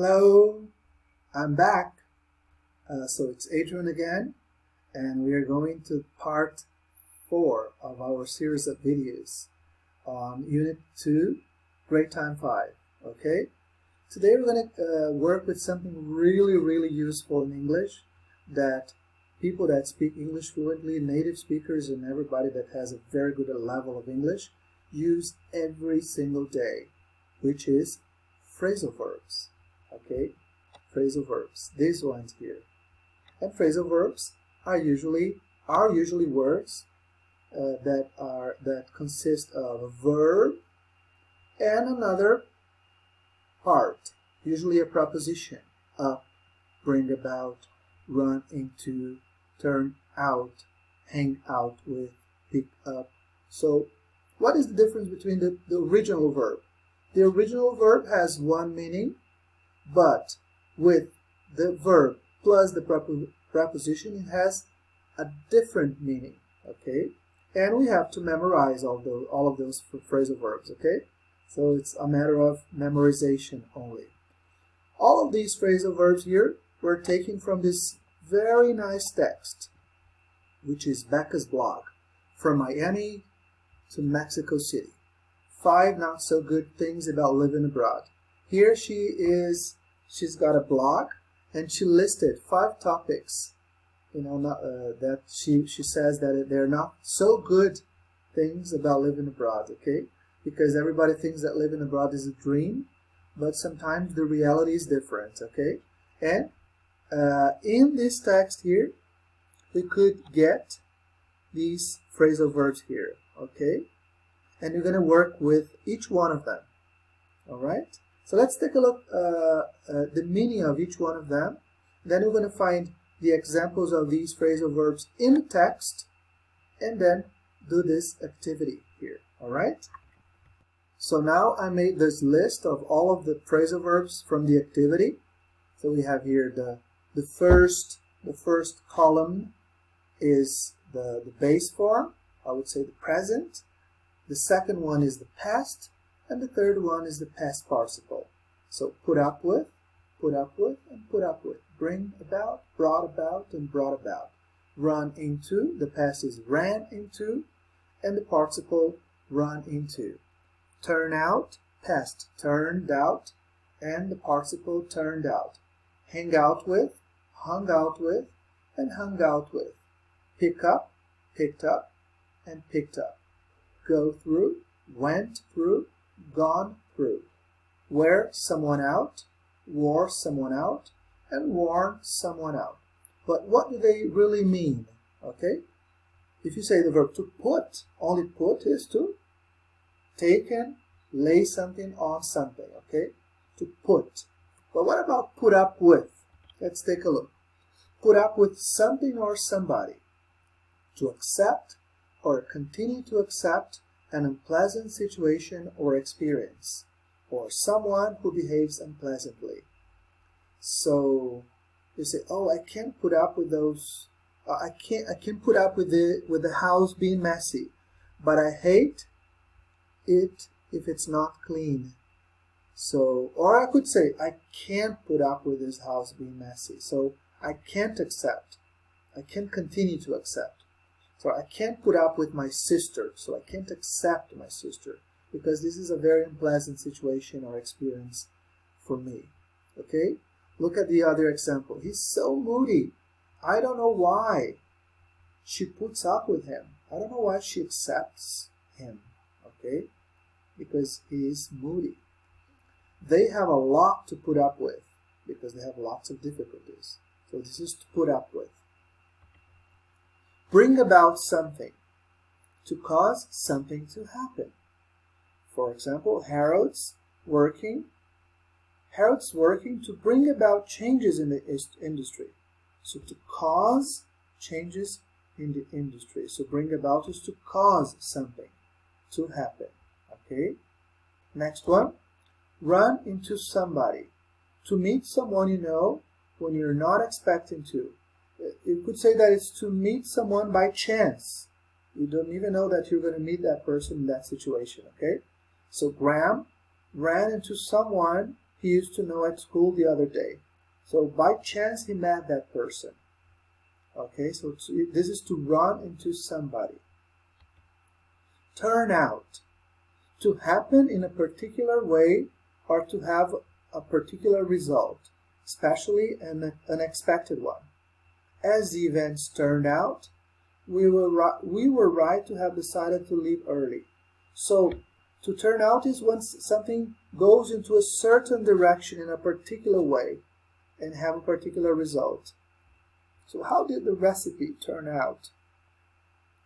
Hello, I'm back. So it's Adrian again, and we are going to part 4 of our series of videos on Unit 2, Grade Time 5. Okay, today we're going to work with something really useful in English that people that speak English fluently, native speakers, and everybody that has a very good level of English use every single day, which is phrasal verbs. Okay, phrasal verbs, these ones here. And phrasal verbs are usually words that consist of a verb and another part, usually a preposition: up, bring about, run into, turn out, hang out with, pick up. So what is the difference between the original verb? The original verb has one meaning, but with the verb plus the preposition, it has a different meaning. Okay, and we have to memorize all of those phrasal verbs. Okay, so it's a matter of memorization only. All of these phrasal verbs here were taken from this very nice text, which is Becca's blog, From Miami to Mexico City: 5 not so good things about living abroad. Here she's got a blog, and she listed 5 topics, that she says that they're not so good things about living abroad. Okay, because everybody thinks that living abroad is a dream, but sometimes the reality is different. Okay, and in this text here we could get these phrasal verbs here. Okay, and you're going to work with each one of them. All right, so let's take a look at the meaning of each one of them. Then we're going to find the examples of these phrasal verbs in the text, and then do this activity here. All right, so now I made this list of all of the phrasal verbs from the activity. So we have here the first column is the base form, I would say the present. The second one is the past, and the third one is the past participle. So put up with, and put up with. Bring about, and brought about. Run into, the past is ran into, and the participle run into. Turn out, past turned out, and the participle turned out. Hang out with, hung out with, and hung out with. Pick up, picked up, and picked up. Go through, went through, gone through. Wear someone out, wore someone out, and worn someone out. But what do they really mean? Okay, if you say the verb to put, only put is to take and lay something on something. Okay, to put. But what about put up with? Let's take a look. Put up with something or somebody. To accept or continue to accept an unpleasant situation or experience, or someone who behaves unpleasantly. So you say, oh, I can't put up with those. I can't put up with the house being messy, but I hate it if it's not clean. So, or I could say, I can't put up with this house being messy. So I can't accept. I can't continue to accept. So I can't put up with my sister. So I can't accept my sister, because this is a very unpleasant situation or experience for me. Okay? Look at the other example. He's so moody. I don't know why she puts up with him. I don't know why she accepts him. Okay? Because he is moody. They have a lot to put up with because they have lots of difficulties. So this is to put up with. Bring about something. To cause something to happen. For example, Harold's working to bring about changes in the industry. So to cause changes in the industry. So bring about is to cause something to happen. Okay? Next one. Run into somebody. To meet someone you know when you're not expecting to. You could say that it's to meet someone by chance. You don't even know that you're going to meet that person in that situation. Okay? So Graham ran into someone he used to know at school the other day. So by chance he met that person. Okay, so this is to run into somebody. Turn out. To happen in a particular way or to have a particular result, especially an unexpected one. As the events turned out, we were right to have decided to leave early. So to turn out is when something goes into a certain direction in a particular way and have a particular result. So how did the recipe turn out?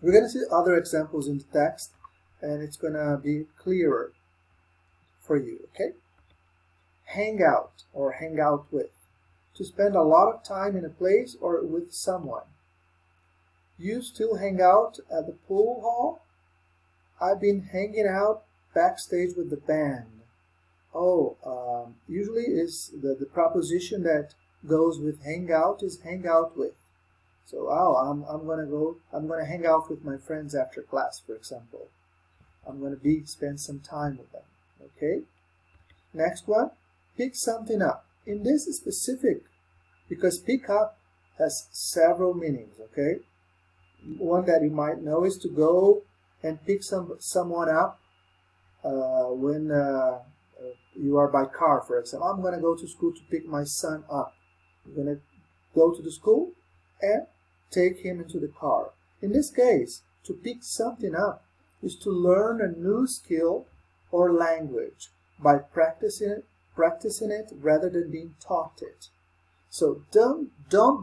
We're going to see other examples in the text, and it's going to be clearer for you, okay? Hang out or hang out with. To spend a lot of time in a place or with someone. You still hang out at the pool hall? I've been hanging out backstage with the band. Oh, usually is the preposition that goes with hang out is hang out with. So, I'm gonna hang out with my friends after class, for example. I'm gonna spend some time with them. Okay? Next one, pick something up. In this specific, because pick up has several meanings, okay? One that you might know is to go and pick someone up when you are by car, for example. I'm going to go to school to pick my son up. I'm going to go to the school and take him into the car. In this case, to pick something up is to learn a new skill or language by practicing it rather than being taught it. So don't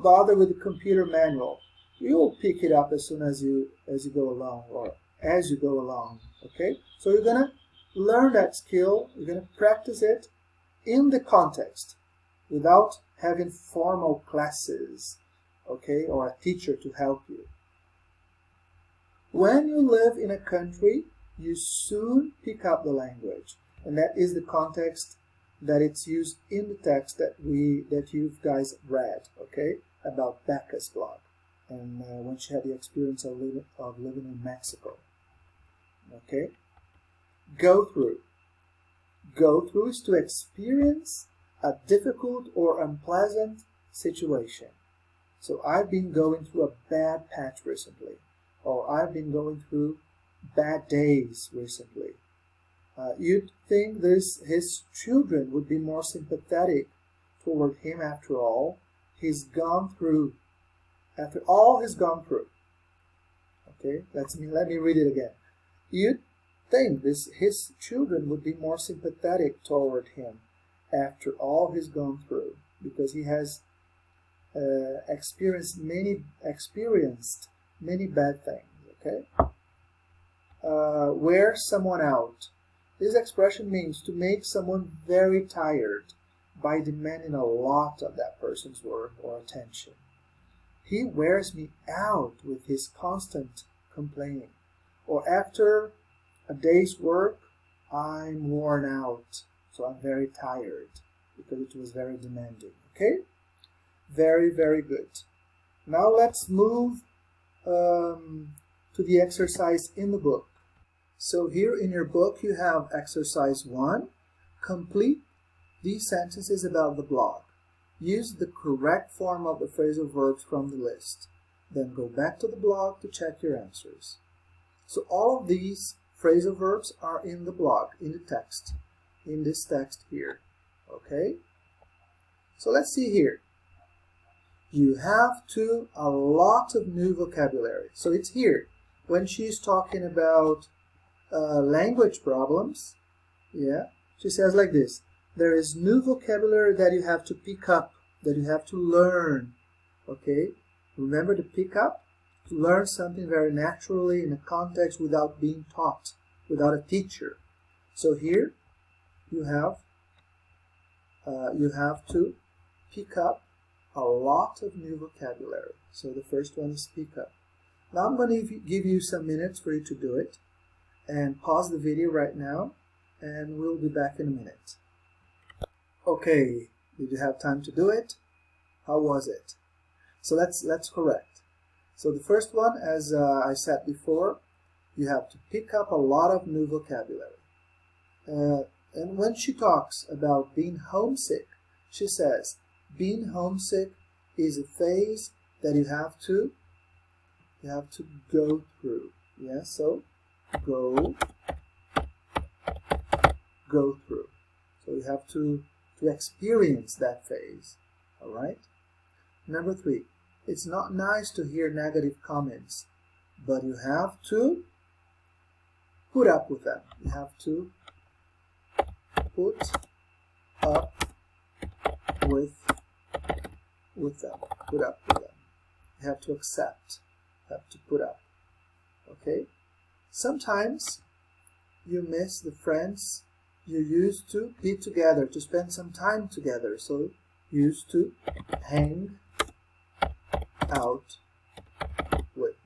bother with the computer manual. You will pick it up as soon as you go along, or as you go along. Okay? So you're gonna learn that skill. You're gonna practice it in the context, without having formal classes, okay, or a teacher to help you. When you live in a country, you soon pick up the language, and that is the context that it's used in the text that you guys read, okay, about Becca's blog, and when she had the experience of living in Mexico. Okay, go through. Go through is to experience a difficult or unpleasant situation. So I've been going through a bad patch recently, or I've been going through bad days recently. You'd think his children would be more sympathetic toward him after all. He's gone through. After all he's gone through. Okay, let me read it again. You'd think his children would be more sympathetic toward him after all he's gone through, because he has experienced many bad things. Okay, wear someone out. This expression means to make someone very tired by demanding a lot of that person's work or attention. He wears me out with his constant complaining. Or after a day's work, I'm worn out, so I'm very tired because it was very demanding. Okay? Very, very good. Now let's move to the exercise in the book. So here in your book you have exercise 1. Complete these sentences about the blog. Use the correct form of the phrasal verbs from the list. Then go back to the blog to check your answers. So all of these phrasal verbs are in the blog, in the text, in this text here. Okay? So let's see here. You have a lot of new vocabulary. So it's here. When she's talking about language problems, yeah, she says like this: there is new vocabulary that you have to pick up, that you have to learn. Okay, remember to pick up, to learn something very naturally in a context without being taught, without a teacher. So here you have to pick up a lot of new vocabulary. So the first one is pick up. Now I'm going to give you some minutes for you to do it. And pause the video right now, and we'll be back in a minute. Okay, did you have time to do it? How was it? So let's correct. So the first one, as I said before, you have to pick up a lot of new vocabulary. And when she talks about being homesick, she says, being homesick is a phase that you have to go through. Yeah, so go through. So you have to experience that phase. All right. Number 3, it's not nice to hear negative comments, but you have to put up with them. You have to put up with them. Put up with them. You have to accept. You have to put up. Okay? Sometimes you miss the friends you used to be together, to spend some time together. So used to hang out with.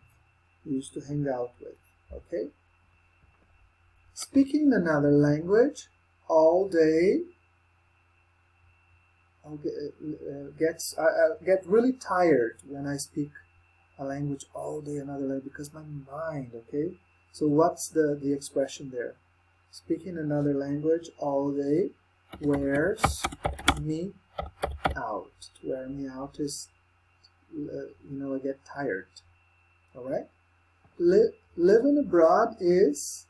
Used to hang out with. Okay? Speaking another language all day get really tired when I speak a language all day, another language, because my mind, okay? So what's the expression there? Speaking another language all day wears me out. To wear me out is, I get tired. All right? Living abroad is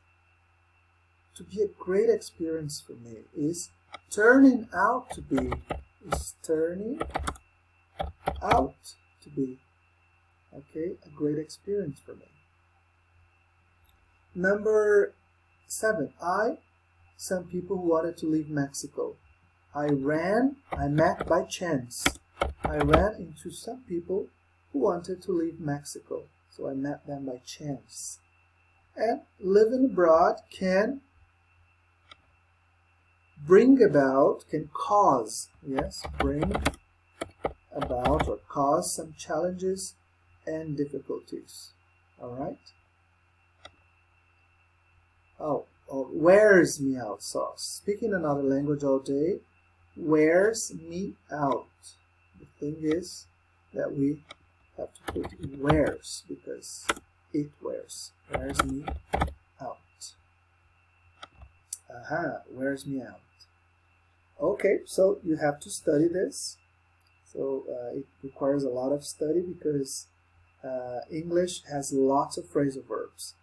to be a great experience for me. Is turning out to be. Is turning out to be. Okay, a great experience for me. Number 7. Some people who wanted to leave Mexico. I met by chance. I ran into some people who wanted to leave Mexico. So I met them by chance. And living abroad can bring about, can cause, yes, bring about or cause some challenges and difficulties. All right? Wears me out. So speaking another language all day wears me out. The thing is that we have to put wears because it wears me out. Wears me out. Okay, so you have to study this. So it requires a lot of study because English has lots of phrasal verbs.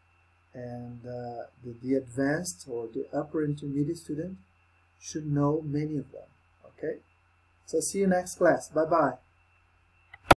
And the advanced or the upper intermediate student should know many of them. Okay? So see you next class. Bye-bye.